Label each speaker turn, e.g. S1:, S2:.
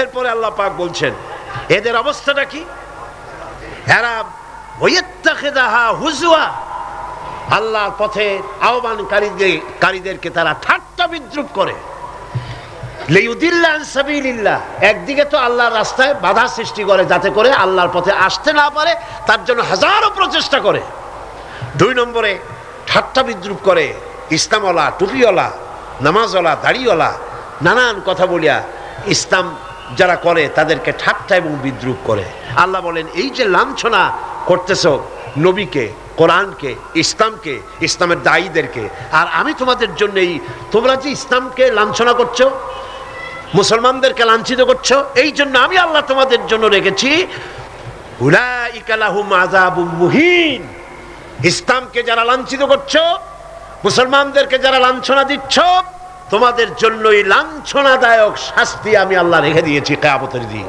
S1: এরপরে আল্লাহ পাক বলছেন এদের অবস্থাটা কি, এরা ওয়াত্তাখিযাহা হুজওয়া, আল্লাহর পথে আহ্বানকারীদেরকে তারা ঠাট্টা বিদ্রুপ করে। লিইউদিল্লা আন সাবিলিল্লাহ, একদিকে তো আল্লাহর রাস্তায় বাধা সৃষ্টি করে যাতে করে আল্লাহর পথে আসতে না পারে, তার জন্য হাজারো প্রচেষ্টা করে। 2 নম্বরে ঠাট্টা বিদ্রুপ করে ইসলামওয়ালা, টুপিওয়ালা, নামাজওয়ালা, দাড়িওয়ালা, নানান কথা বলিয়া ইসলাম যারা করে তাদেরকে ঠাট্টা এবং বিদ্রুপ করে। আল্লাহ বলেন এই যে লাঞ্ছনা করতেছ নবীকে, কোরআনকে, ইসলামকে, ইসলামের দায়ীদেরকে, আর আমি তোমাদের জন্য তোমরা যে ইসলামকে লাঞ্ছনা করছো, মুসলমানদেরকে লাঞ্ছিত করছো, এই জন্য আমি আল্লাহ তোমাদের জন্য রেখেছি উলাইকা লাহুম আযাবুম মুহিন। ইসলামকে যারা লাঞ্ছিত করছো, মুসলমানদেরকে যারা লাঞ্ছনা দিচ্ছ, তোমাদের জন্যই লাঞ্ছনাদায়ক শাস্তি আমি আল্লাহ রেখে দিয়েছি কিয়ামতের দিন।